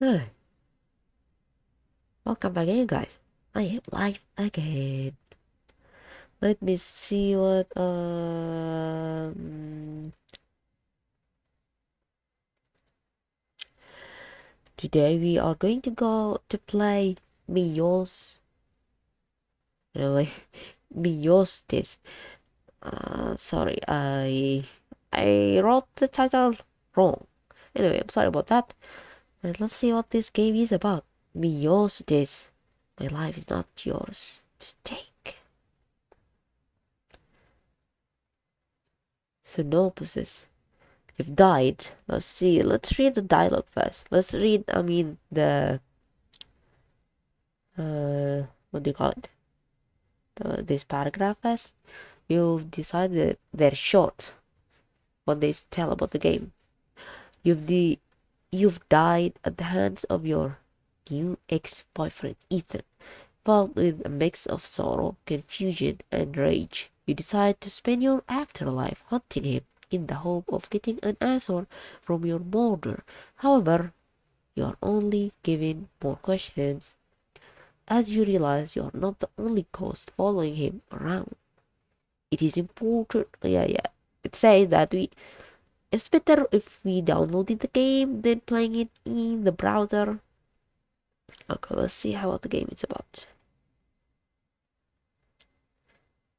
Hey, welcome back again, guys. I am live again. Let me see what today we are going to go to play Myos really Myositis. Sorry, I wrote the title wrong. Anyway, I'm sorry about that. And let's see what this game is about. Myositis. My life is not yours to take. Synopsis. You've died. Let's see. Let's read the dialogue first. Let's read, the, what do you call it? This paragraph first. You've decided they're short. What they tell about the game. You've died at the hands of your new ex-boyfriend, Ethan. Filled with a mix of sorrow, confusion, and rage, you decide to spend your afterlife hunting him in the hope of getting an answer from your murderer. However, you are only given more questions as you realize you are not the only ghost following him around. It is important, it says that it's better if we downloaded the game than playing it in the browser. Okay, let's see how the game is about.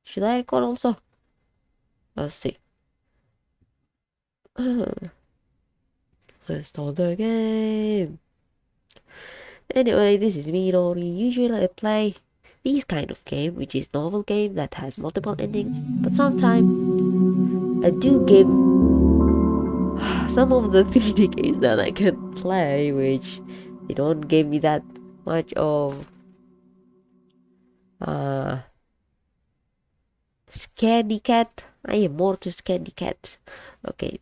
Should I record also? Let's see. Let's start the game. Anyway, this is me, Nori. Usually I play this kind of game, which is novel game that has multiple endings. But sometimes I do give some of the 3D games that I can play, which they don't give me that much of Scaredy Cat. I am more to Scaredy Cat. Okay,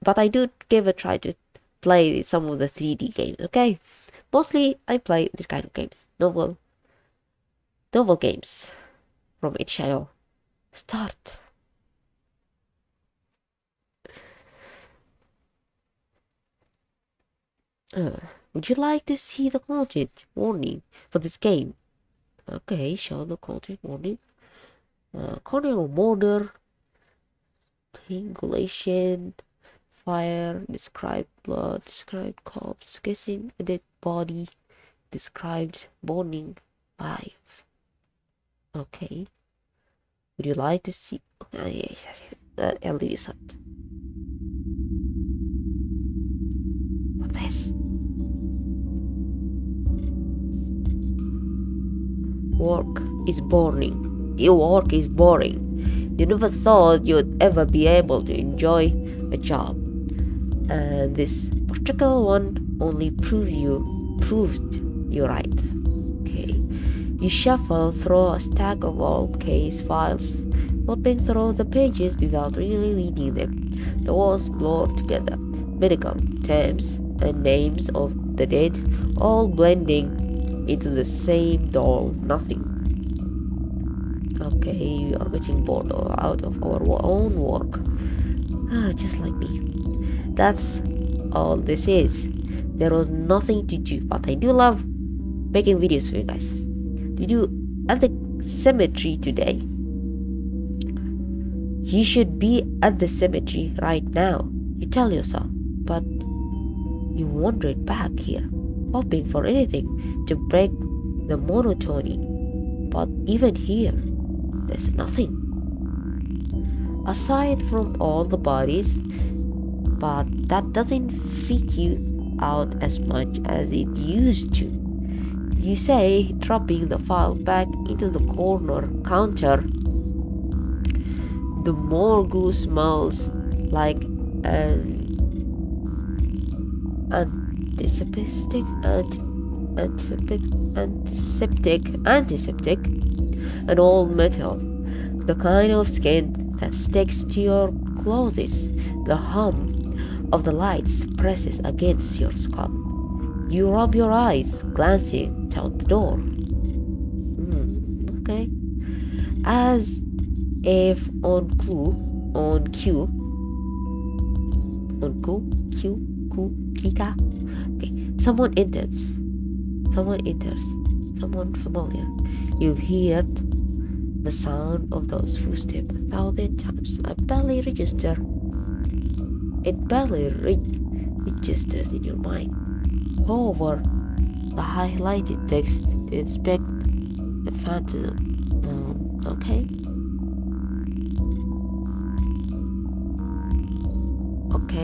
but I do give a try to play some of the 3D games, okay? Mostly I play this kind of games. Novel games from itch.io. Start. Would you like to see the content warning for this game? Okay, show the content warning. Corner border, strangulation, fire, described blood, described corpse, kissing a dead body, described burning life. Okay. Would you like to see the LED set? What's this? Work is boring. Your work is boring. You never thought you'd ever be able to enjoy a job. And this particular one only proved you right. Okay. You shuffle through a stack of old case files, flipping through the pages without really reading them. The walls blur together. Medical terms and names of the dead all blending into the same dull nothing. Okay, we are getting bored out of our own work. Just like me. That's all this is. There was nothing to do, but I do love making videos for you guys. Did you at the cemetery today? You should be at the cemetery right now. You tell yourself, but you wandered back here, hoping for anything to break the monotony. But even here, there's nothing. Aside from all the bodies, but that doesn't freak you out as much as it used to. You say, dropping the file back into the corner counter. The morgue smells like an antiseptic, an old metal, the kind of skin that sticks to your clothes. The hum of the lights presses against your skull. You rub your eyes, glancing down the door. Okay. As if on cue, who? Kika? Okay, someone enters. Someone enters. Someone familiar. You've heard the sound of those footsteps 1,000 times. I barely register. It barely registers in your mind. Go over the highlighted text to inspect the phantom. Okay?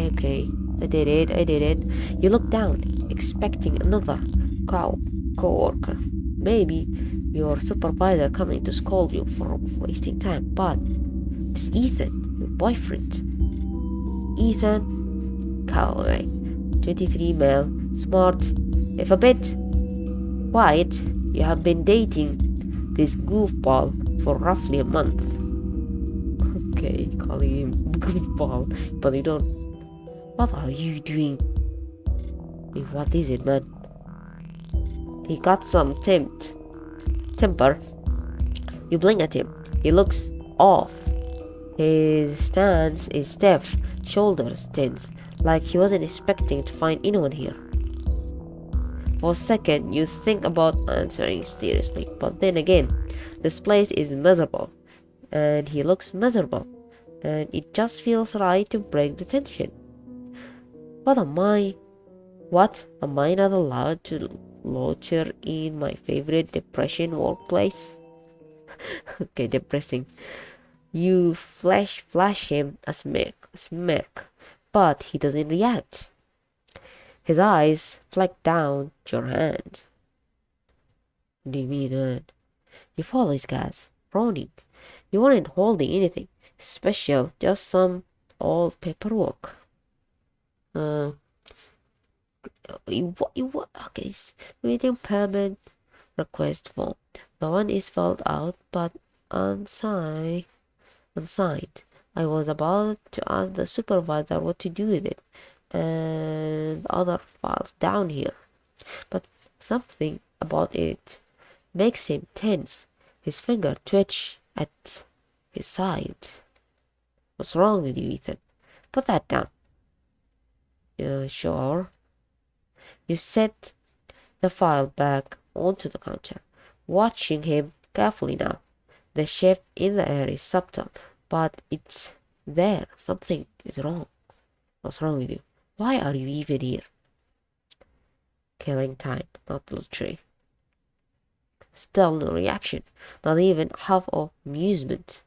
Okay. I did it. You look down, expecting another co-worker. Maybe your supervisor coming to scold you for wasting time, but it's Ethan, your boyfriend. Ethan Calloway, 23, male, smart, if a bit quiet. You have been dating this goofball for roughly a month. Okay, calling him goofball, but you don't. What are you doing? What is it, man? He got some temper. You blink at him. He looks off. His stance is stiff, shoulders tense, like he wasn't expecting to find anyone here. For a second, you think about answering seriously, but then again, this place is miserable, and he looks miserable, and it just feels right to break the tension. What am I not allowed to loiter in my favorite depression workplace? Okay, depressing. You flash him a smirk, but he doesn't react. His eyes flick down to your hand. What do you mean, man? You follow his gas, running. You weren't holding anything special, just some old paperwork. Okay, reading payment request form. The one is filled out, but unsigned. I was about to ask the supervisor what to do with it, and other files down here, but something about it makes him tense. His finger twitch at his side. What's wrong with you, Ethan? Put that down. Sure. You set the file back onto the counter, watching him carefully now. The shift in the air is subtle, but it's there. Something is wrong. What's wrong with you? Why are you even here? Killing time, not luxury. Still no reaction, not even half of amusement.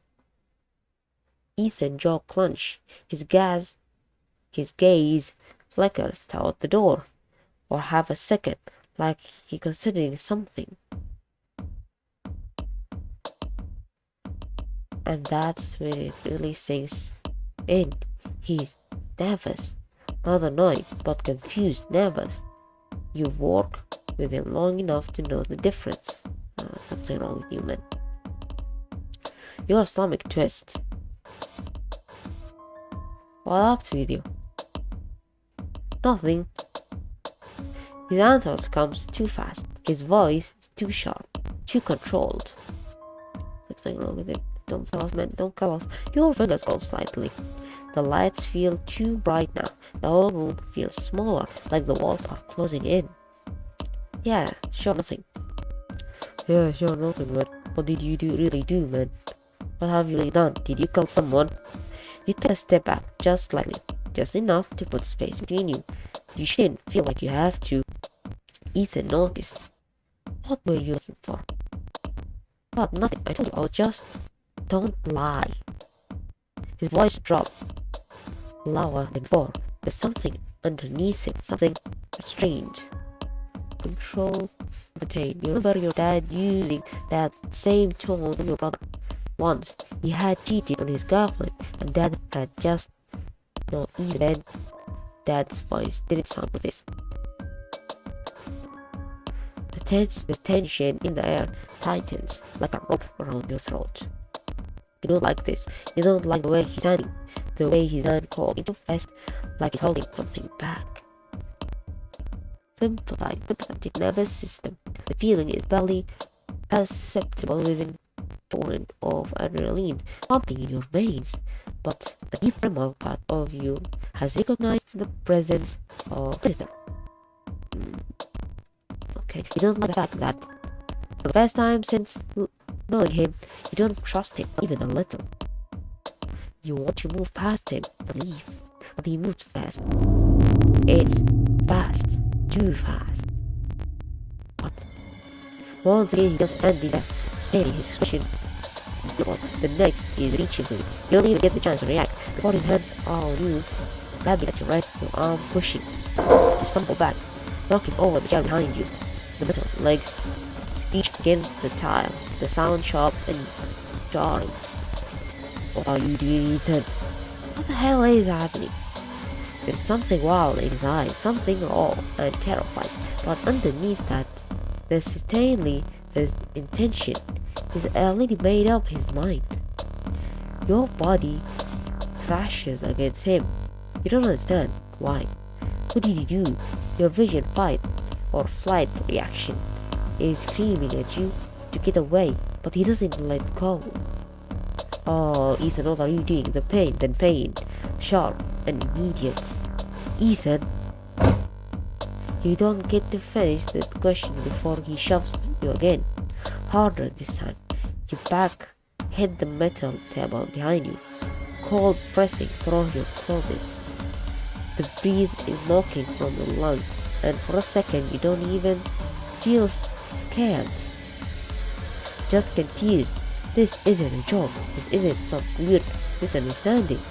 Ethan's jaw clenched. His gaze flickers toward the door, for half a second, like he considering something. And that's when it really sinks in. He's nervous, not annoyed, but confused, nervous. You've worked with him long enough to know the difference. Something wrong with you, man. Your stomach twists. What's up with you? Nothing. His answers comes too fast. His voice is too sharp, too controlled. Something wrong with it. Don't tell us, man. Don't tell us. Your fingers go slightly. The lights feel too bright now. The whole room feels smaller, like the walls are closing in. Yeah, sure, nothing. Yeah, sure, nothing, man. What did you really do, man? What have you really done? Did you kill someone? You take a step back, just slightly, just enough to put space between you. You shouldn't feel like you have to. Ethan noticed. What were you looking for? What? Nothing. I told you I was just... Don't lie. His voice dropped lower than before. There's something underneath it, something strange. Control the tone. You remember your dad using that same tone on your brother. Once, he had cheated on his girlfriend, and Dad had just... No, even Dad's voice didn't sound like this. The tension in the air tightens like a rope around your throat. You don't like this. You don't like the way he's standing, the way his hand crawled into fast, like he's holding something back. Sympathetic nervous system. The feeling is barely perceptible within torrent of adrenaline pumping in your veins, but a deep primal part of you has recognized the presence or criticism. Okay, you don't like the fact that for the first time since knowing him, you don't trust him even a little. You want to move past him and leave, but he moves fast. It's fast, too fast. But once again, he just standing there, staring his expression. The next is reaching for you. You don't even get the chance to react before his hands are on you, grabbing at your wrist, your arm pushing. You stumble back, knocking over the chair behind you. The metal legs screech against the tile, the sound sharp and jarring. What are you doing, Ethan? What the hell is happening? There's something wild in his eyes, something raw and terrifying, but underneath that, there's certainly his intention. He's already made up his mind. Your body crashes against him. You don't understand why. What did he do? Your vision, fight or flight reaction is screaming at you to get away, but he doesn't let go. Oh, Ethan, what are you doing? The pain, sharp and immediate. Ethan, you don't get to finish the question before he shoves you again. Harder this time. Your back hit the metal table behind you, cold pressing through your clothes. The breath is knocking from your lungs, and for a second you don't even feel scared. Just confused. This isn't a joke. This isn't some weird misunderstanding.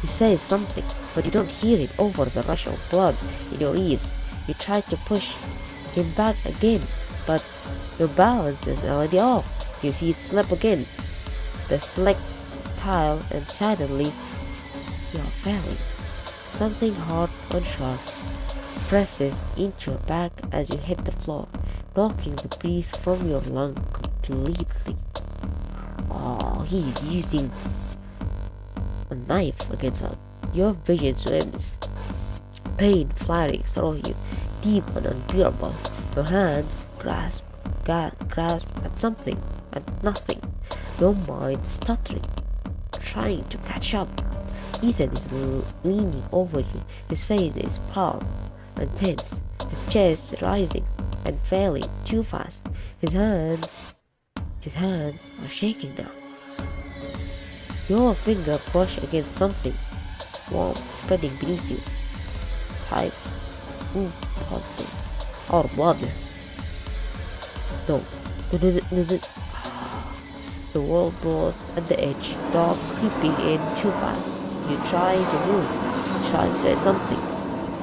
He says something, but you don't hear it over the rush of blood in your ears. You try to push him back again, but your balance is already off. Your feet slip again, the slick tile, and suddenly you are falling. Something hard and sharp presses into your back as you hit the floor, knocking the breath from your lung completely. Oh, he's using a knife against us. Your vision swims, pain flaring through you, deep and unbearable. Your hands grasp at something, at nothing. Your mind stuttering, trying to catch up. Ethan is leaning over you. His face is pale and tense, his chest rising and falling too fast. His hands are shaking now. Your finger brush against something warm spreading beneath you. Type food positive or blood. No. The world was at the edge, dark creeping in too fast. You try to move, try to say something,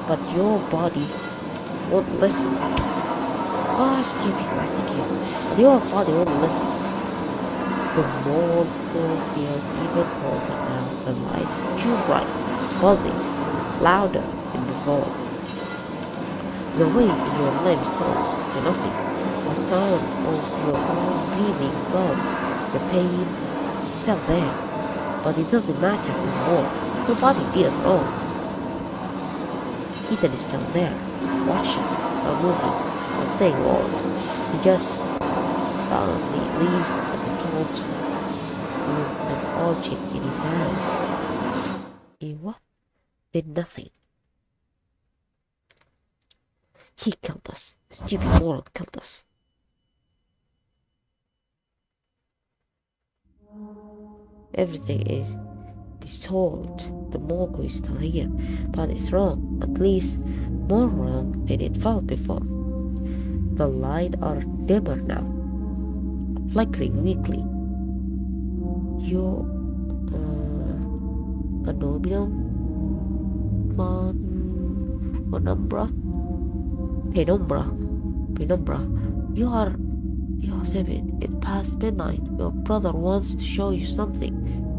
but your body won't listen. Oh, stupid plastic kid. But your body won't listen. The monster feels even colder now. The lights too bright, building louder than before. The weight in your limbs turns to nothing. The sound of your own breathing slows. The pain is still there, but it doesn't matter anymore. Your body feels wrong. Ethan is still there, watching, not moving, not saying words. He just silently leaves the torch with an object in his hand. He what? Did nothing. He killed us. The stupid moron killed us. Everything is dissolved. The Mogu is still here, but it's wrong. At least more wrong than it felt before. The lights are dimmer now, flickering weakly. Your anomia, penumbra. You are 7. It's past midnight. Your brother wants to show you something.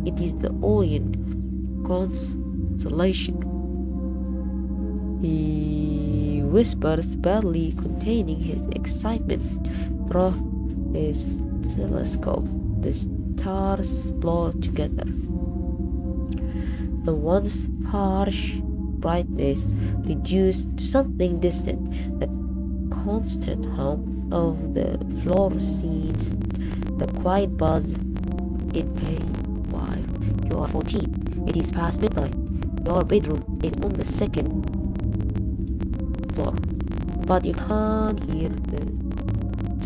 It is the Orient constellation. He whispers, barely containing his excitement. Through his telescope, the stars blur together. The once harsh brightness reduced to something distant. The constant hum of the fluorescents, the quiet buzz in pain. While you are 14, it is past midnight. Your bedroom is on the second floor. But you can't hear the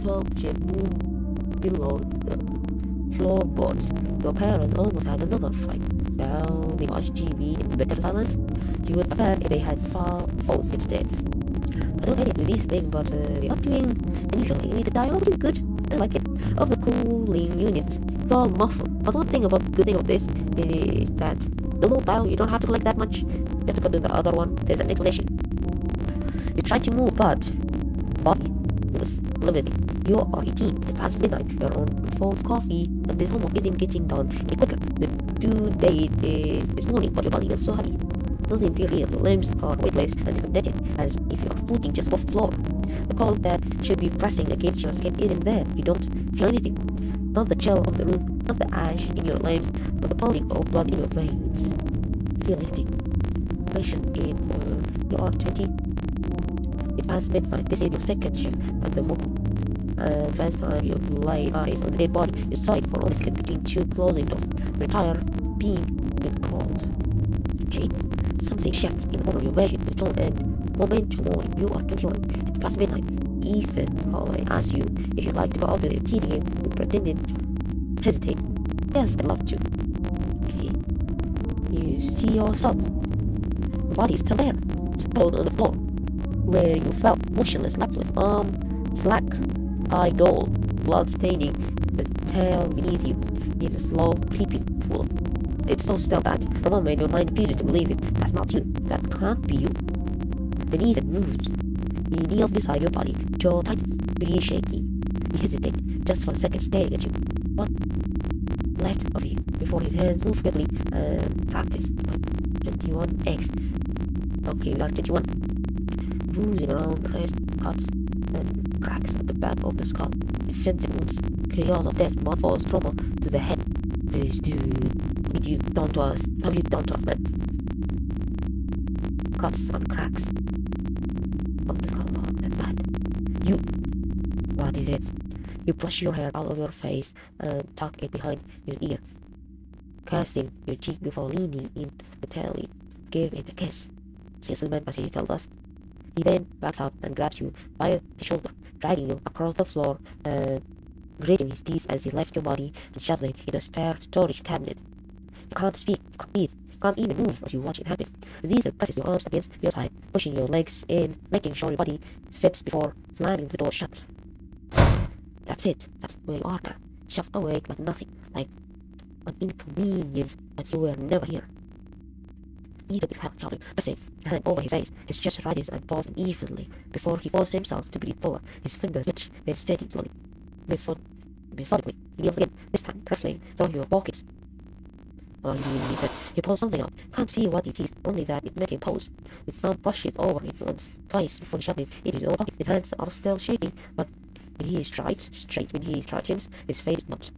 tugjet move below the floorboards. Your parents almost had another fight. Now they watch TV in better silence. You would prefer if they had fought instead. I don't hate it with these things, but the updoing initially the dialogue is good. I like it. Of the cooling units, it's all muffled. But one thing about good thing of this is that the more dialogue you don't have to collect that much. You have to put in the other one. There's an explanation. You try to move, but body was limited. You are eating at past midnight. Your own false coffee, and this homework isn't getting done any quicker. The due date is this morning, but your body is so heavy. Doesn't feel real. Your limbs are weightless and connected, as if you are floating just above the floor. The cold that should be pressing against your skin isn't there. You don't feel anything. Not the chill of the room, not the ash in your limbs, but the pounding of blood in your veins. Feel anything. Question in you are 20. It passed midnight. This is your second shift at the moment. And first time you lay eyes on the dead body, you saw it for almost between two closing doors. Retire being with cold. Okay? Something shifts in the corner of your vision. You turn and moment to morning. You are 21. It passed midnight. Ethan Holloway asks you if you'd like to go out with your teen again. You pretended to hesitate. Yes, I'd love to. Okay. You see yourself. The body is still there. Sprawled on the floor. Where you felt motionless, lifeless, slack, eye dull, blood staining the tail beneath you in a slow creeping pool. It's so still that the moment your mind refuses to believe it, that's not you, that can't be you. Beneath it moves. He kneels beside your body, jaw tight, breath shaky. He hesitates, just for a second, staring at you. What left of you before his hands move swiftly and practiced. 21x. Okay, we are 21. Bruising around the wrist, cuts, and cracks at the back of the skull. Defensive wounds, chaos of death, blood falls trauma to the head. This dude, what you done to us? Have you done to us, man? Cuts and cracks of the skull. Oh, that's bad. You, what is it? You brush your hair out of your face and tuck it behind your ear, caressing your cheek before leaning in the telly. Give it a kiss. Seriously, man, as he told us. He then backs up and grabs you by the shoulder, dragging you across the floor and gritting his teeth as he lifts your body and shoves it in a spare storage cabinet. You can't speak, you can't breathe, you can't even move as you watch it happen. These presses your arms against your side, pushing your legs in, making sure your body fits before slamming the door shut. That's it, that's where you are now, shoved away like nothing, like an inconvenience, but you were never here. Ethan is shouting, pressing his hand over his face. His chest rises and falls unevenly before he forces himself to breathe fuller. His fingers twitch, then steady slowly. Methodically, he kneels again, this time carefully throwing your pockets. Oh, he said. He pulls something out. Can't see what it is, only that it made him pause. His thumb brushes over it once, twice before shoving it in his own pocket. His hands are still shaking, but when he strides straight, when he stretches, his face knobs.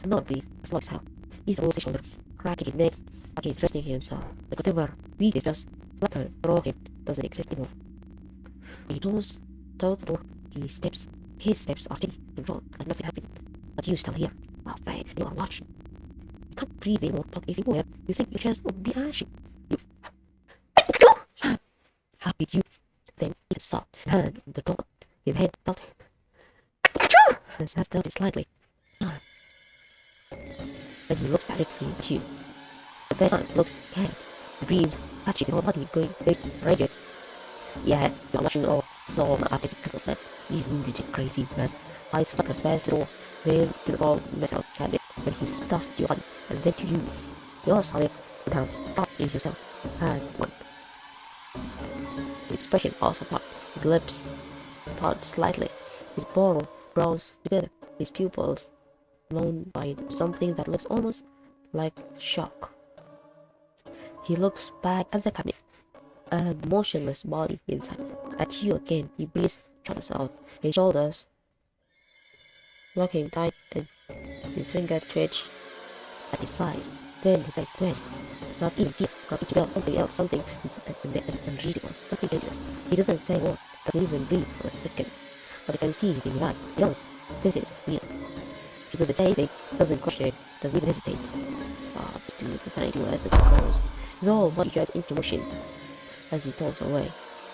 Not breathe, slow as hell. Ethan rolls his shoulder, cracking his neck, like he's resting himself. Like whatever weak is just like a broken, doesn't exist anymore. When he goes toward the door, he steps. His steps are steady and controlled, like nothing happened. But you still here. Well, right, you are watching. You can't breathe anymore, but if you were, you think your chest would be ashy. You... How did you? Then he saw his hand on the door. His head felt his hands tilted slightly. Then he looks directly at you. The best time looks scared. He breathes, catches your whole body going rigid. Yeah, you're watching all so after the pickles that you lunatic crazy man. Eyes flutter fast door, rail to the wall metal cabinet, when he stuffed your body, and then to you. You're solid, with hands, thought in yourself, hand one. His expression also popped, his lips parted slightly, his borrowed brows together, his pupils blown by something that looks almost like shock. He looks back at the cabinet, a motionless body inside. At you again, he breathes, shoulders out, his shoulders locking tight, and his finger twitch at his sides. Then his eyes twist. Not even fear, not even feel something else, something unreadable, something dangerous. He doesn't say a word, doesn't even breathe for a second. But you can see it in his eyes. He knows this is real. He doesn't say anything, doesn't question it, doesn't even hesitate. This dude behind you as it goes. His whole body jets into motion as he turns away.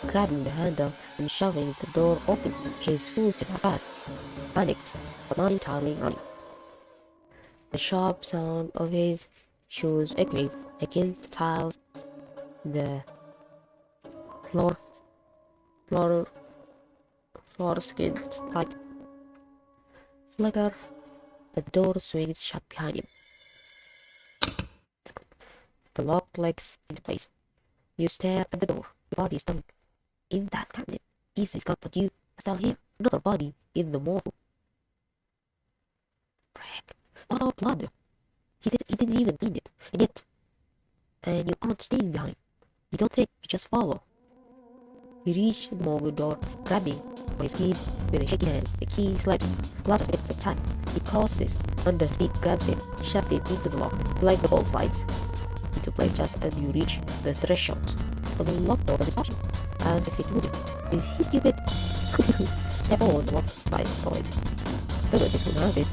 grabbing the handle and shoving the door open. His footsteps are fast, panicked, but not entirely running. The sharp sound of his shoes echoing against the tiles, the floor, floor, floor-skinned light flicker. The door swings shut behind him. The lock clicks into place. You stare at the door. Your body is stunned. In that cabinet, Ethan is gone, but you are still here. Another body in the mortal. Frick. What our blood? He didn't even clean it. And you aren't staying behind. You don't think, you just follow. You reach the morgue door, grabbing for his keys with a shaky hand. The key slips, flutters with the tap. He pauses under his feet, grabs it, shoves it into the lock, like the ball slides into place just as you reach the threshold. But the locked door is touching, as if it wouldn't. Is he stupid? Step forward and walk right for it. Figure this would have it.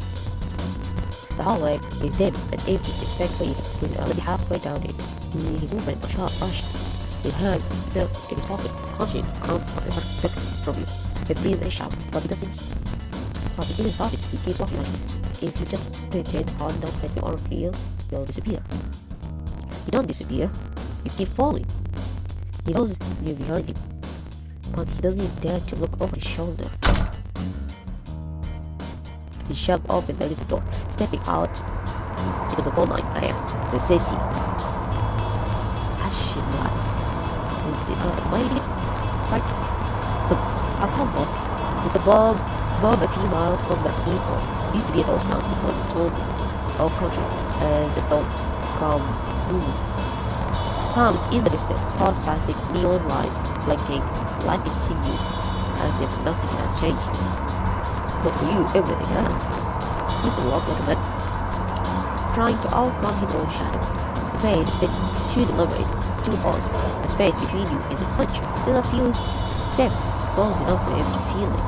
The hallway is dim and empty, expectedly. He's already halfway down it. His movement was sharp, rushed. His hand felt in his pocket, clutching around for the took from you. He breathed a shout, but he didn't stop it. He keeps walking like if you just pretend hard enough that you aren't real, you'll disappear. You don't disappear, you keep falling. He knows you're behind him, but he doesn't even dare to look over his shoulder. He shoved open the little door, stepping out into the moonlight air, the city. Ashen light. Mighty right. So Alhambra is above a few miles from the east coast. It used to be a ghost town before the tour of country and the boats from Towns in the distance, cars passing, neon lights blinking. Life continues as if nothing has changed. But for you, everything has. People walk like a man, trying to outrun his own shadow. The pace is too deliberate, too fast. The space between you isn't much. Just a few steps, close enough for him to feel it.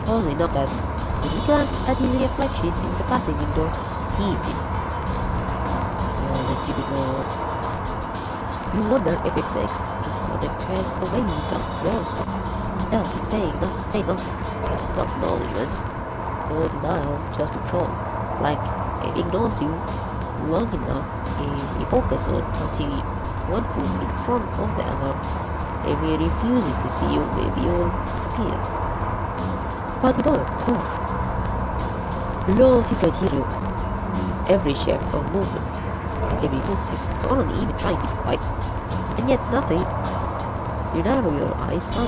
Close enough that when he glances at his reflection in the passing window, he sees it. The typical. You wonder if it makes just not express the way you felt yourself. Instead, he's saying nothing, not acknowledgement, no denial, just control. Like, if he ignores you long enough, if he focuses on putting one foot in front of the other, if he refuses to see you, maybe you'll disappear. But we don't, of course. We know he can hear you. Every shape of movement, every footstep, not only even trying to be quiet. And yet nothing. You narrow your eyes up.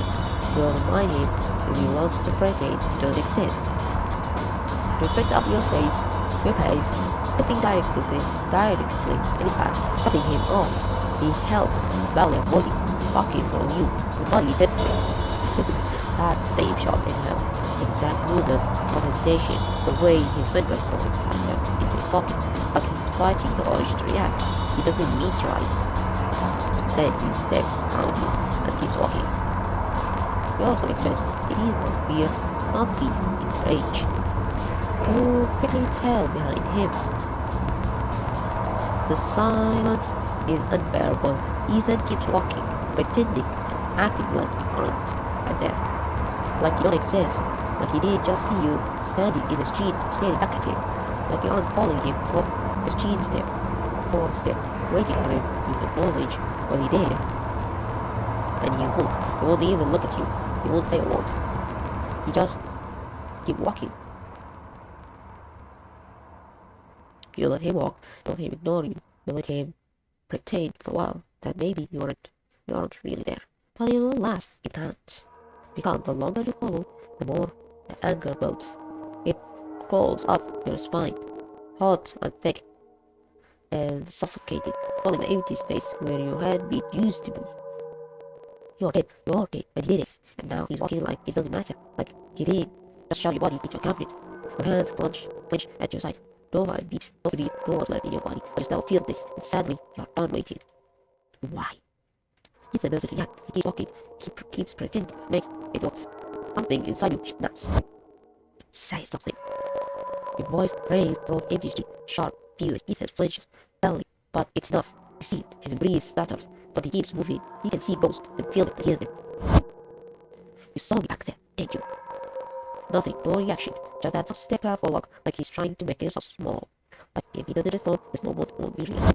You'll remind him if he wants to pretend you don't exist. You pick up your face, your pace, stepping directly anytime, cutting him off. He helps belly and body, pockets on you, the body that's that same shot in the exact movement of his station, the way his fingers pull tighter into his pocket, like he's fighting the urge to react. He doesn't meet your eyes. Then he steps around you and keeps walking. You also exist. It is not fear, not being, it's rage. You quickly tell behind him. The silence is unbearable. Ethan keeps walking, pretending and acting like you aren't right there. Like you don't exist. Like he didn't just see you standing in the street staring back at him. Like you aren't following him from the street step or step, waiting for him to acknowledge what he did. And he won't even look at you. He won't say a word. He just keep walking. You let him walk, don't let him ignore you, you let him pretend for a while that maybe you aren't really there. But it won't last, it can't. Because the longer you follow, the more the anger builds. It crawls up your spine, hot and thick, and suffocating, filling the empty space where your heartbeat used to be. You're dead, and he did it. And now he's walking like it doesn't matter, like he did. Just shove your body into a cabinet. Your hands clench at your sides. No heartbeat, no breathe, no water left in your body. But you still feel this, and sadly, you're done waiting. Why? Ethan doesn't react. He keeps walking, keeps pretending, makes it works. Something inside you snaps. Say something. Your voice rings through empty street, sharp, furious. Ethan flinches, badly, but it's enough. You see, his breath stutters, but he keeps moving. He can see ghosts and feel them and hear them. You saw me back there, didn't you? Nothing, no reaction. Just that some step out forward, like he's trying to make himself small. But if he doesn't respond, the small won't be real.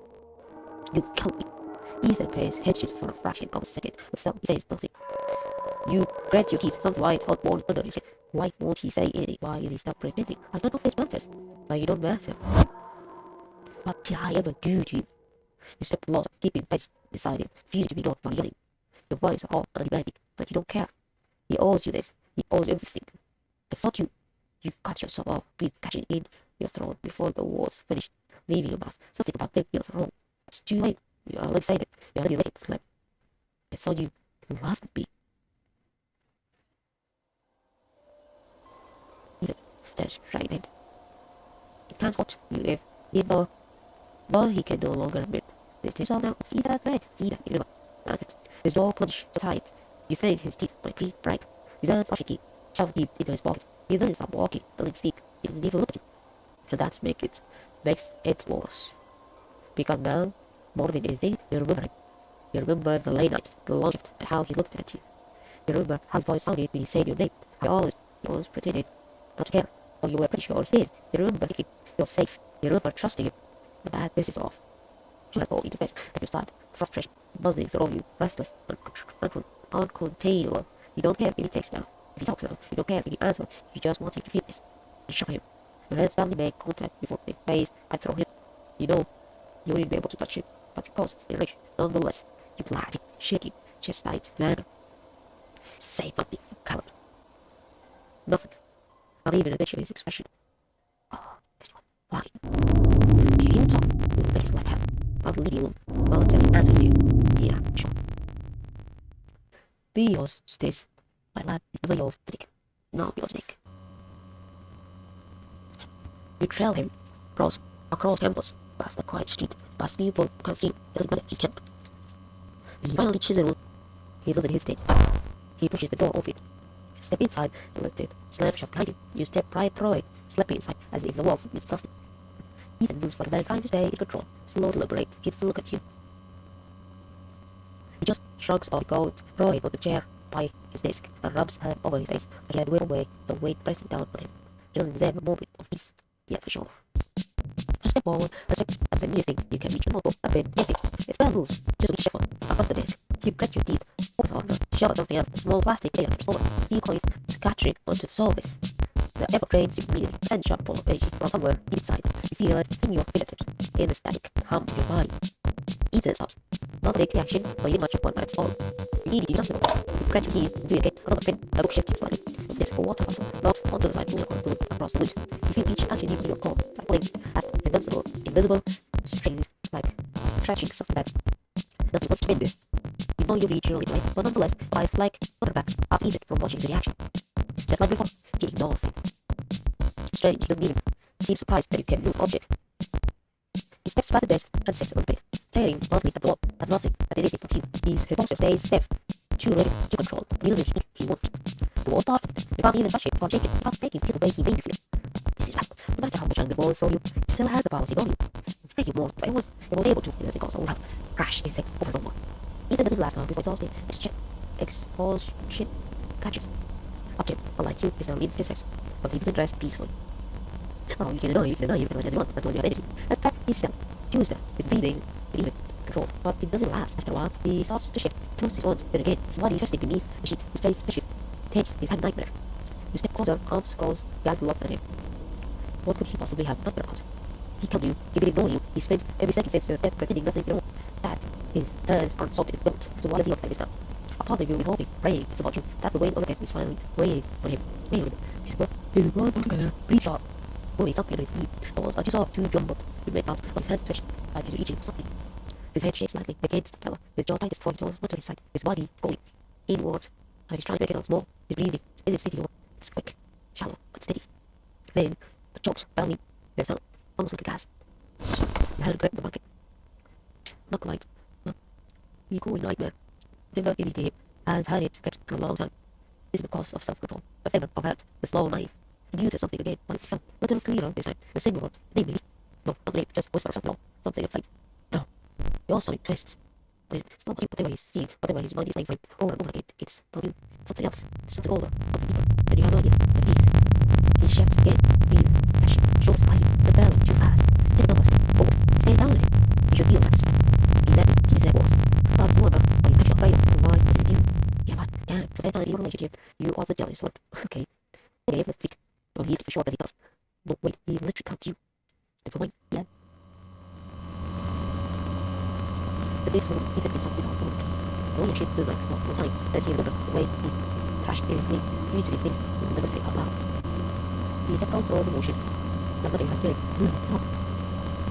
You killed me. Ethan pays hedges for a fraction of a second, but still he says nothing. You grit your teeth, something white, hot, warm under your skin. Why won't he say anything? Why is he still pretending? I don't know if this matters. Like you don't matter. What did I ever do to you? You step closer, keeping pace beside him, refusing to be ignored by yelling. Your voice are all undemanding, but you don't care. He owes you this. He owes you everything. I thought you cut yourself off, breath catching in your throat before the words finished, leaving your mouth. Something about them feels wrong. It's too late. You already said it. You already let it slip. I thought you loved me. Ethan stares right at. He can't hurt you if he know, but he can no longer admit. This to himself now. See that way. See that. You know. His jaw clenched so tight. You think his teeth might break. His hands are shaky, shoved deep into his pocket. He doesn't stop walking, doesn't speak. He doesn't even look at you. And that makes it worse. Because now, more than anything, you remember him. You remember the late nights, the long shift, and how he looked at you. You remember how his voice sounded when he said your name. He always pretended not to care, but you were pretty sure he did. You remember thinking you're safe. You remember trusting him. But that this is off. You let go into face at your side, frustration buzzing through you, restless, uncontainable. You don't care if he takes now. If he talks now, you don't care if he answers. You just want him to feel this. You shock him. Your hands finally make contact before they face and throw him. You know you wouldn't be able to touch him, but your pulse is rich. Nonetheless, you glad, shaking, chest tight, anger. Say nothing, you coward. Nothing. Not even a bit of his expression. Oh, this one. Why? You hear him talk, you make his left hand. I'll leave you alone. Until he answers you. Yeah, sure. Be yours, Stace. My lab is never yours, Stick. Not yours, Nick. You trail him across campus, past the quiet street, past people who can't see. It doesn't matter, he can't. You finally chisel. He doesn't hesitate. He pushes the door open. Step inside, you lift it, slam shut behind you. You step right through it, slipping inside as if the walls meant nothing. Ethan moves like a man trying to stay in control, slow, deliberate. He doesn't look at you. He just shrugs off his coat, throwing on the chair by his desk, and rubs hand over his face like he had whipped away the weight pressing down on him. He doesn't deserve a moment of peace, yet for sure. A step forward, a step at the nearest thing you can reach a notebook, a pen, anything. It's well moves, just a wee shuffle across the desk. You grit your teeth, open the order, shove at something else, a small plastic layer tips over, steel coins scattering onto the surface. The ever trains you breathing, and sharp pull of energy from somewhere inside. You feel it in your fingertips, in the static hum of your body. Ethan stops. Not a big reaction, but you much of one by its fall. You need to do something. You grit your teeth and do it again. Another pin, a book shifting slightly. There's a water muscle locked onto the side pulling across the wood. You feel each action deep in your core, like pulling at invisible strings, like stretching something that doesn't want to bend this. You know you reach your limit, but nonetheless, eyes like quarterbacks are easy from watching the reaction. Just like before, he ignores it. Strange, he doesn't even seem surprised that you can move object. He steps past the desk and sits on the bed, staring bluntly at the wall, at nothing, at anything but you. His posture stays stiff, too ready, too controlled, he doesn't speak, he won't. The wall starts, you can't even touch him, can't shake it, can't make him feel the way he made you feel. This is right, no matter how much anger goes through you, he still has the power to know you. Thank you more, but it was able to, because it also would have crashed his sex over and over. Ethan doesn't last long before exhausted, exhaustion catches. Object, unlike you, is now in his sex, but he doesn't rest peacefully. Oh, you can deny as you want, as long as you have energy. That fact is still, Tuesday, his breathing is even controlled, but it doesn't last. After a while, he starts to shift, turns his arms, then again, his body resting beneath the sheets, his face fishes, takes his hand nightmare. You step closer, arms close, guys look at him. What could he possibly have nightmare about? He killed you, he didn't know you, he spent every second since your death pretending nothing at all. That his hands aren't salted and built, so why does he look like this now? A part of you is hoping, praying, it's about you, that the weight of the death is finally weighing on him. His blood together, breathe sharp. Nori sunk into his knee. The walls are just off, too jumbled. He made out, but his hands twitched, like he's reaching for something. His head shakes slightly against the pillow, his jaw tightest before he turns onto his side, his body going inward, like he's trying to make it out small. His breathing isn't steady or it's quick, shallow, but steady. Then, the chokes, belly, there's sound, almost like a gasp. The hand gripped the bucket. Not quite. No. You cool nightmare. Never any to him, has had it gripped for a long time. This is the cause of self-control, of ever, of hurt, the slow knife. He uses something again, but it's still a little clearer this time. The single word, namely. No, not name, just whisper something wrong. Something afraid. No. He also twists. It's not whatever he's seeing, whatever his mind is playing for him over and over again. It's telling him something else, something over, something deeper. And you have no idea what it is. He shouts again, feeling passion, shoulders rising, rebelling too fast. Take another step forward, stand down with it. You should feel satisfied. He said was. But moreover, what he's actually afraid of, why was it you? Yeah, but damn, to that your relationship, you are the jealous one. Okay. Okay, let's speak. Don't need to be sure that he does. No, wait, he literally counts you. And for mine, yeah. The next moment, he said himself is on the moment. Only a shit feels like no sign that he remembers the way he crashed in his sleep. He used to these things he would never say out loud. He has gone through all the motion. But nothing has feeling. No.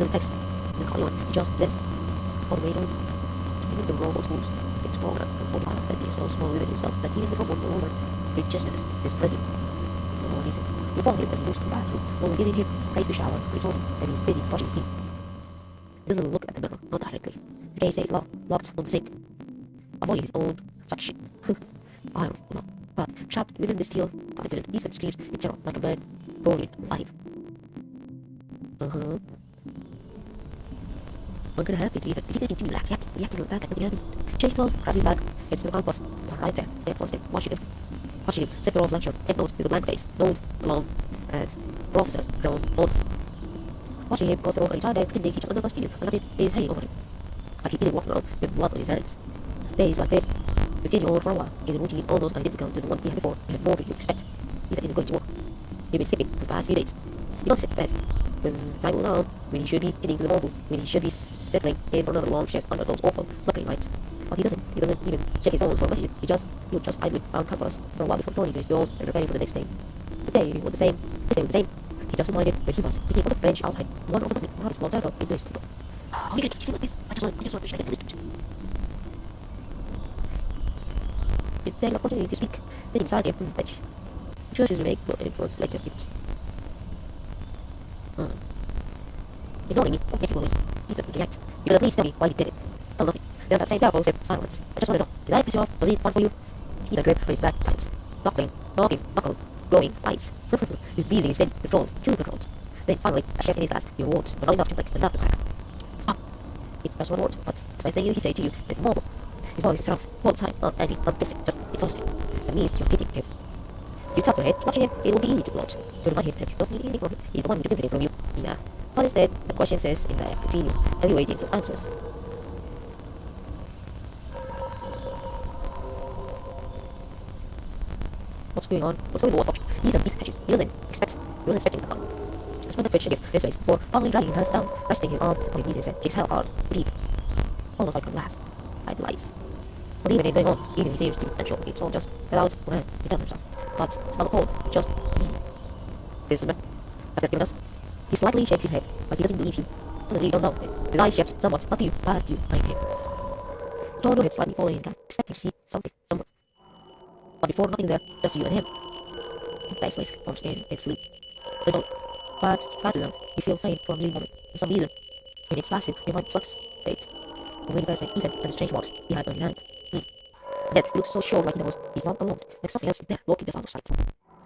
No text. No call you on. He just lets all the way down. Even the robot moves. It's programmed from 45 that he is so small within himself that even the robot no longer registers his presence. For no reason. You follow him as he moves to the bathroom. While giving him place to shower, we told him that he is busy brushing his teeth. He doesn't look at the mirror, not directly. The case stays locked on the sink. Avoiding his own suction. I don't know. But trapped within this steel, confident, Ethan screams in terror like a man buried alive. What could happen to Ethan? Is he going to reacting like that? That could happen. Change clothes, grab his bag, it's the bus. Right there, stand for a second, watching him, set the wrong lecture, take notes with a blank face, node, alone, and officers, grown, old. Watching him go through an entire day, pretending he just understood you, and nothing is hanging over him. Like he didn't walk around with blood on his hands. Days like this continue on for a while, in a routine almost identical to the one he had before. He had more than you expect. Ethan isn't going to work. He's been sipping for the past few days. He doesn't sit best. When time will know, when he should be heading to the mall, when he should be settling in for another long shift under those awful lucky lights. But he doesn't even check his phone for messages. He'll just idly found campus for a while before turning to his door and preparing for the next day. The day was the same. This day was the same. He just reminded when he was picking up the bench outside, one of the hardest long circle into his table. Oh, he can like this. I just want to wish I could listen to him. With the opportunity to speak, then inside the empty bench. Churches make no influence later. Ignoring me, don't make you believe. He doesn't react. You could at least tell me why you did it. Still nothing. There's that same doubt said silence. I just want to know, did I piss you off? Was it fun for you? He's a grip for his back tights. Knocking, knuckles, going, lights. His breathing is then controlled, too controlled. Then finally, a chef in his glass, your words, but not enough to break enough to crack. Stop. It's just one word, but the first thing he say to you is more. His voice is rough, all the time, not angry, not basic, just exhausting. That means you're hitting him. You tap your head, watching him, it will be easy to gloat. To remind him that you don't need anything from him, he's the one who's getting from you. Yeah. But instead, the question says in there between you, and you're waiting for answers. What's going on? What's going on? What's watching? These are these patches. He wasn't expecting the problem. I spent the fish again this way before finally dragging his hands down, resting his arm on his knees and said, "Takes hell hard, breathe." Almost like a laugh. I'd lies. But even if going on, even he seems to potential, it's all just without when he tells himself. But it's not cold, it's just easy. There's the man. After giving us, he slightly shakes his head, but he doesn't believe you. Doesn't you don't know. His eyes shift somewhat, not to you, but to behind him. The door head slightly following him, expecting to see something somewhere. But before nothing there, just you and him. Faceless, or standing in sleep. The door. But faster than you feel faint for a million moments. For some reason, when it's flaccid, your mind flux state. And when you first met Ethan and the strange marks he had on his hand. Yet he looks so sure like he knows he's not alone. Like something else is there, lurking just out of sight.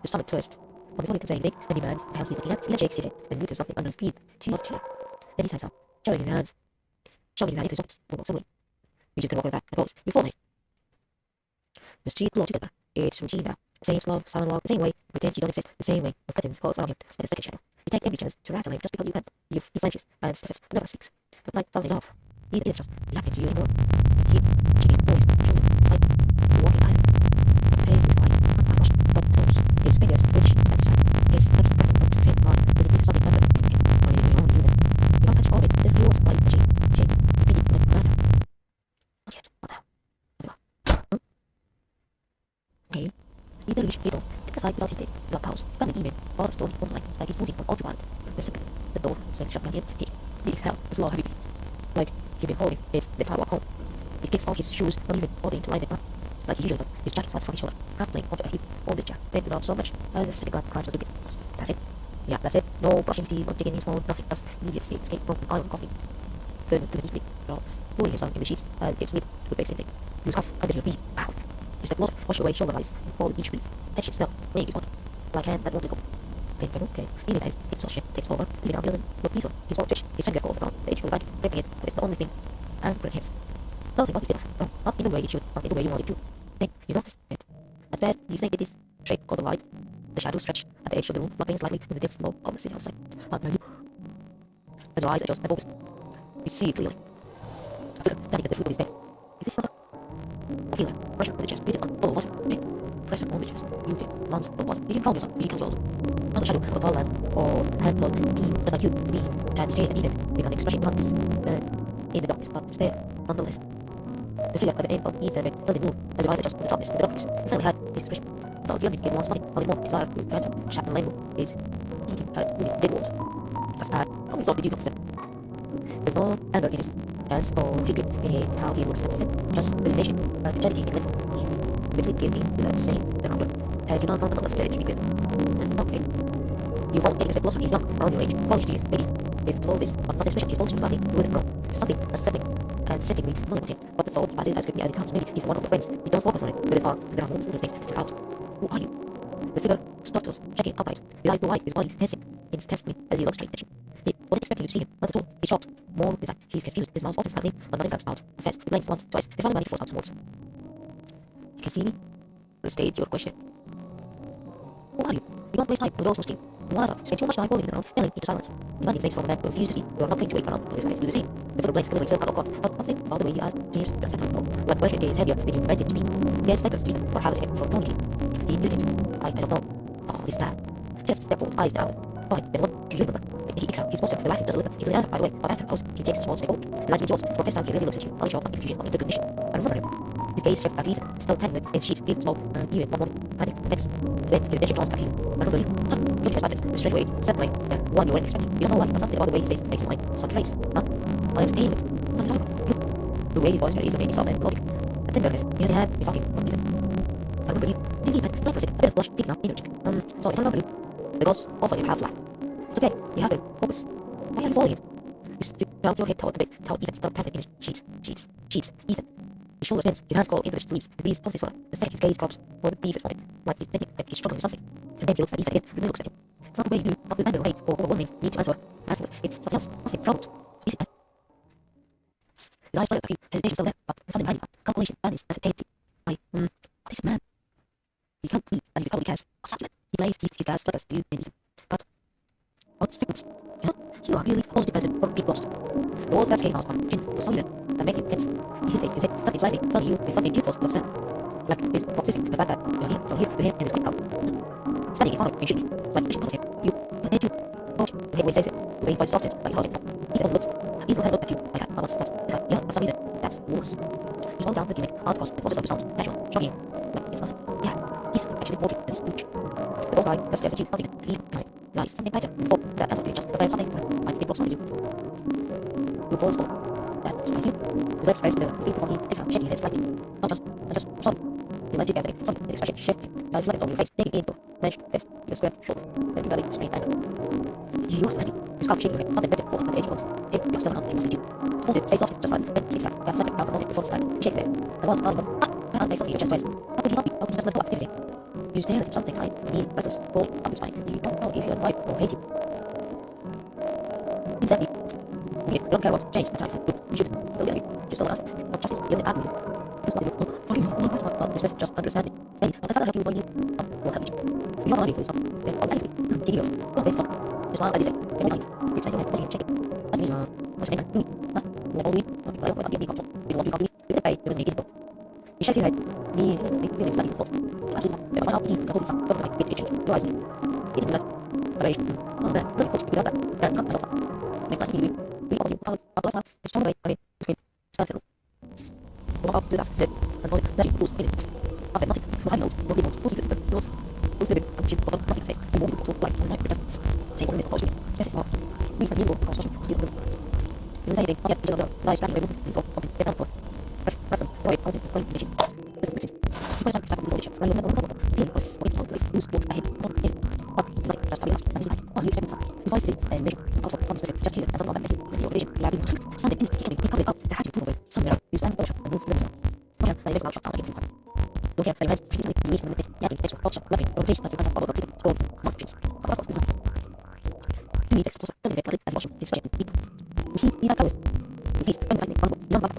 The stomach twist. But before he can say anything, any man, the hell he's looking at, he shakes his head and notices something under his feet. Too much. Then he stands up, showing his hand into his pockets, almost suddenly. You just can walk like that, and goes, "You follow me." The street blew together. It's routine now. The same slow, silent walk, the same way, pretend you don't exist, the same way, with curtains closed around him, like a second shadow. You take every chance to rattle him just because you can. He flinches and stiffens, never speaks. But like something's off. He isn't just reacting to you anymore. He cheating voice, children, it's like walking behind him. The pain is quiet, not that much, but close. His fingers twitch at the sight. His neck pressing up to the same line, with a bit of something under him. Or even on you. You don't touch all of it, just yours, like a shape, repeating like a command. Not yet, not now. Okay. Either reach his door, step aside without hesitating, without pause, gun an email, or a story online, like he's moving from autopilot. The second, the door swings shut behind him, he exhales with slow heavy beats. Like he'd been holding it the entire walk home. He kicks off his shoes, not even bothering to line them up. Like he usually does, his jacket slides from his shoulder, rattling onto a heap on the chair, then without so much as a second glance to the bit. That's it. Yeah, that's it. No brushing his teeth, no checking his phone, nothing. Just immediate escape from an coffee. Turn to the sleep, rolling himself in the sheets, and if sleep would make something. Use cough under your breathe. Ow. You step close, wash away shoulder lines, and follow each breath. That shit smell, weighing his body. Like hand that won't let go. Okay. Even as exhaustion takes over, leaving out the other, look peaceful. His won't twitch, his fingers goes around the edge of the body, gripping it, but it's the only thing and bring him. Nothing what he feels, no, not in the way it should, not in the way you want it to. Then you notice it. At first, you think it is shape of the light. The shadows stretch at the edge of the room, fluttering slightly in the depth of the city outside. But now you, as your eyes adjust and focus, you see it clearly. A figure standing at the foot of his bed. Is this not a feeling? Pressure on the chest, breathing on full of water. Pressure on the chest. You feel lungs full of water. You can calm yourself. You can control yourself. On the shadow of a tall man or hand-held being just like you, me, and straight and even with an expression not in the darkness, but there nonetheless. The figure at the end of either bed held it move as your eyes adjust to the darkness. The darkness finally had the expression. So the only wants nothing, a little more desire to kind of sharpen language is eating at the dead wall. That's bad. How many did you notice that? There's no anger in his hands or regret in how he looks at it. Just resignation, charity and little. Between gave me without saying the number. And you know not the spirit between. Okay. You won't take a step closer. He's young, around your age, college to you, maybe. With all this, but not expression, his emotions starting to grow. Something unsettling and settingly vulnerable. But the thought passes as quickly as it comes. Maybe he's one of your friends. You don't focus on it, but it's hard. There are multiple things to figure out. Who are you? The figure startles, checking upright. His eyes go wide, his body tensing intensely as he looks straight at you. He wasn't expecting you to see him, not at all. He's shocked. More with that, he's confused. His mouth opens slightly, but nothing comes out. Confess, he blinks once, twice, and finally forces out some words. You can see me? Restate your question. Who are you? You don't waste time with those who scream. Waza spend too much time rolling around, yelling into silence. Demanding things from a man who refuses to see. You are not going to wait around for this guy to do the same. The figure blinks clearly still out of court, but something about the way he asks seems just like no. One question is heavier than you meant it to be. He has diapers reason for having it for no reason. He did it. I don't know. Oh, this man. Sets step forward, eyes down. Fine, then what do you remember? He kicks out his posture, relaxes just a little. He clearly answers right away, but after a pause, he takes a small step forward. His eyes meet yours. For a time, he really looks at you, unsure of confusion or recognition. I remember him. His gaze checked back Ethan, still tangled in sheets, feeling small, even one morning, panic, next. Then his attention turns back to you. I remember you. You just started, straight away, settling, one you weren't expecting. You don't know why, but something about the way his face makes your mind start to race. Huh? I entertain it. What are you talking about? You. The way his voice carries remains soft and logic. The tenderness, he has a hand, he's talking, not Ethan. I remember you. Didn't he, man? Not for a second. A bit of blush, peeking out in your cheek. Sorry, I don't remember you. The ghost offers you half laugh. It's okay, you have to focus. Why are you falling in? You tilt your head toward the bed, toward Ethan, still tangled in his sheets. Ethan. His shoulders bends, his hands crawl into the sleeves, the breeze pulses for the second his gaze drops, or the beef is on it, like he's thinking that he's struggling with something. And then he looks at Ethan again, really looks at him. It's not the way you, not with anger or hate, or overwhelming need to answer answers. It's something else, nothing troubled. Is it, man? His eyes flicker at you, hesitation still there, but something behind you, calculation, madness, hesitancy. What is it, man? He can't breathe, as he probably can. What's happening? He plays, his gas flutters to you, and Ethan. But, what's sickness? You are really almost dependent on big ghost. The walls that came out on him for some reason that makes him tense. He hesitates, something slightly, suddenly you, there's something too close to understand. Like his processing the fact that you're here to him and it's quick out. Standing in front of him, you should be. Like pushing past him. You need to approach the way he says it. The way his voice softens, like he holds it. He's on the lips. He will have looked at you like that. It's like, yeah, for some reason, that's worse. You slow down the gimmick, out past the process of the sound, natural, shocking. Like it's nothing. Yeah, he's actually more than this huge. The old guy just stares at you, nothing. He lies, something brighter. Oh, that answer to just prepare something like it looks like you. You pause for that surprise you. His lips press together, feet on him, his hand shaking his head slightly. Not just, sorry. You like it as a something, the expression shifts. Eyes light on your face, taking in your clenched fist, your square shoulder, then you belly straight anger. You are standing, your scalp shaking your head, something better for at the edge of once. If you're still not, it must be you. Pause it, say softly, just like, then kicks back, that's like a moment before the slide. Shake there. And once, that hand makes something in your chest twice. How could you not be? How could you just let go of anything? You stare at him, something kind, mean, breathless, cold, up your spine. You don't know if you're annoyed or hate him. Exactly. You don't care what change at time. You should still be angry. Just don't ask. Not justice. You're angry. This is what you do. What do you know? It's not this just understanding. Hey, but I can't help you when you will help you. You are angry for something. Then all angry. He goes. Don't waste time. Just smile as you say. Every night. You say your head, body, shake it. That's me. What's your name? Huh? You're all we. Well, I'm being comfortable. We don't want you comfortable. You can pay. You're invisible. He shakes his head. Me, really studying the thought. Absolutely not. Never mind how he can hold his son. Don't like it. Change. Your eyes me. He didn't do that. Aberration. Oh man, really coach. Without that. That can't help. Make nice TV. We always you out of last it's strong away, I mean, you scream, stand still. Walk up to the last, sit, and point, that you pulls, minute. Up at nothing, behind nose, no remote, pulls you to the nose, pulls living, and chin, bottom, nothing face, and warm you also light, and night, return. Say one minute, approach me, yes, it's not. We stand you, cross washing, squeeze the room. You didn't say anything, not yet, you don't know, lies, scratching away, moving, things all, open, get down, for. Fresh, right, holding, going, machine. Listen, mixes. You guys are stuck on the location, right, no, feeling was, waiting on the place, loose, walk ahead, not in. Up, nothing, just probably asked, and he's like, oh, you accept it. His voice is and measure, also, from specific, just feel it, as not that messy, messy or vision, lagging, something is coming up, the hat you pull away, somewhere, you stand for a shot, and move to the result. Look at, like, loud shot, sound like it, look at, like, she's like, you need to limit, yapping, extra, off shot, laughing, rotation, like you can't follow, sitting, scroll, marches, you need to explore, don't make it as watching, this check, he that colors, the feast, when lightning, young black,